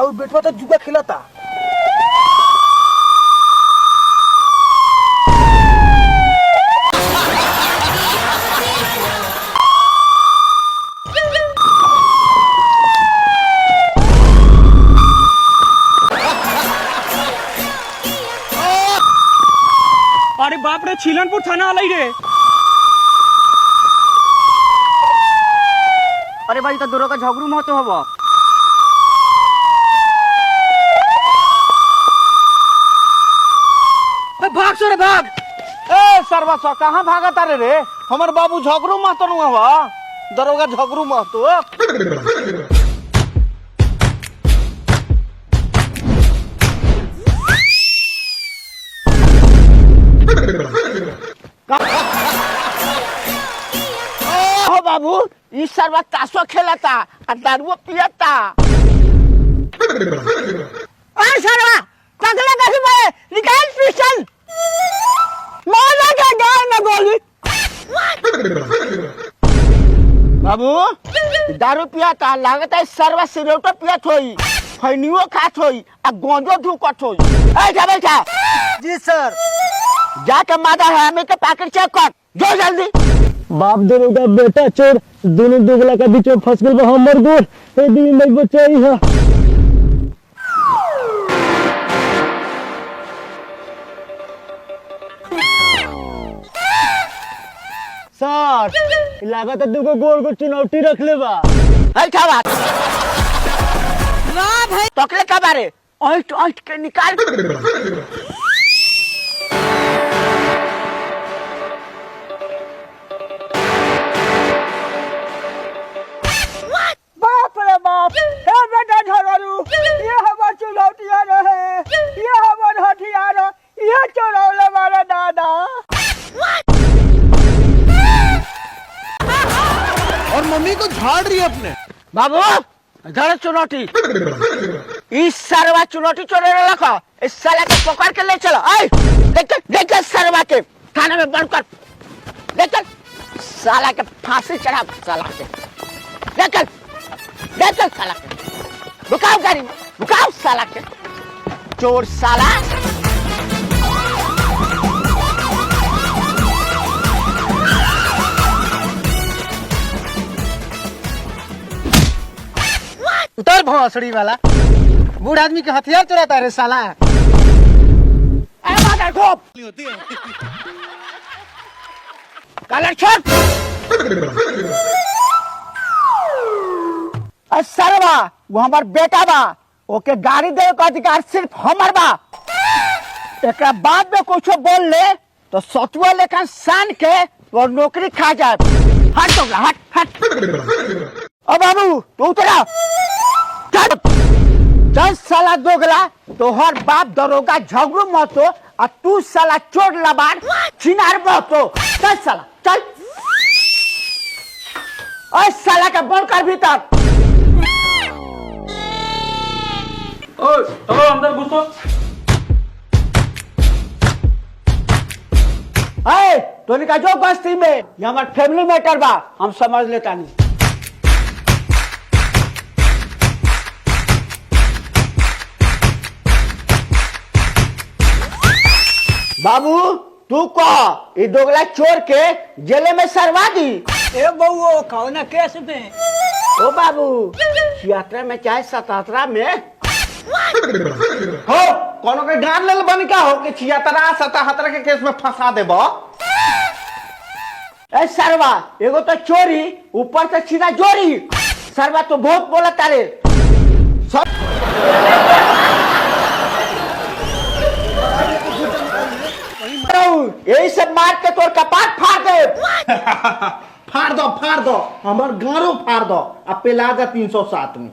और बेटवा तो जुआ खिलाता। अरे बाप रे, छिलनपुर थाना आलई रे। अरे भाई तो दोनों का झगड़ू महतो हवा। भाग सो रे भाग। ए सरवा सो कहां भागा तारे रे? हमर बाबू झगड़ू महतो नु हवा, दरोगा झगड़ू महतो। ओ बाबू इस सरवा ताशो खेलता और दारू पियता। अरे सरवा पगला कैसे मारे? निकाल पिस्टल। मारा क्या गाय में गोली? बाबू दारू पियता, लागता है सरवा सिगरेटो पियत होई, खैनियो खात होई और गोंजो धुकत होई। ए जा बैठा। जी सर। जाके मादा है हमें के पैकेट चेक कर, जो जल्दी। बाप दरोगा बेटा चोर दोनों दोगला के बीच में फंस गए। हमर गोर ए दिन नहीं बचाई है। सर लागत है दुगो गोर को चुनौती रख ले बा। है क्या बात? वाह भाई टोकले का बारे ओट ओट के निकाल। बाप रे बाप, हे बेटा झगड़ू, ये हमार चुनौतियां रहे, ये हमार हथियार, ये चोरौले मारे दादा। और मम्मी को झाड़ रही है अपने। बाबू धर चुनौती। इस सरवा चुनौती चोरे रखा, इस साला के पकड़ के ले चलो। देख सरवा के थाने में बंद कर। देख साला के फांसी चढ़ा, साला के देख साला के रुकाओ गाड़ी में, रुकाओ साला के चोर साला। उतर भौसड़ी वाला, बूढ़ आदमी के हथियार चुराता रे साला। ठोप कलर छोड़। सरवा वो हमार बेटा बा, ओके गाड़ी दे का अधिकार सिर्फ हमार बा। एक बाद में कुछ बोल ले तो सतुआ लेकर सान के और नौकरी खा जाए। हट तो हट हट। अब बाबू तू उतरा। चल साला दोगला, तोहर बाप दरोगा झगड़ू महतो और तू साला चोर लबाड़ छिनार महतो। चल साला चल। और साला का बंद कर भीतर। चलो अंदर घुसो। तो का जो बस्ती में ये हमार फैमिली मैटर बा, हम समझ लेता नहीं। बाबू तू कह ये दोगला चोर के जेले में सरवा दी। ए बउओ कौन केस में? ओ बाबू 76 में चाहे 77 में हो कोनो के गान लेल बन क्या हो कि 76 77 के केस में फंसा देबो। ए सरवा एगो तो चोरी ऊपर से सीधा जोरी। सरवा तो बहुत बोला तारे। यही से मार के तोर कपाट फाड़ दे। फाड़ दो हमार गारो फाड़ दो। अब पिला दे 307 में।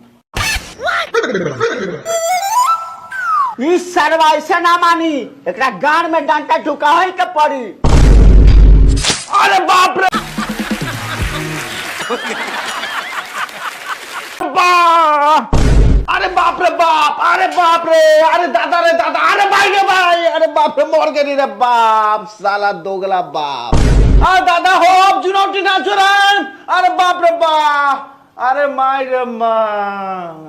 इस सरवा ऐसे ना मानी, एकरा गान में डंटा झुका है के पड़ी। अरे बाप रे अरे बाप रे बाप, अरे बाप रे, अरे दादा रे दादा, अरे भाई रे भाई, अरे बाप रे मर गई रे बाप, साला दोगला बाप। अरे दादा हो अब चुनौती ना चुराए। अरे बाप रे बाप, अरे माई रे माँ।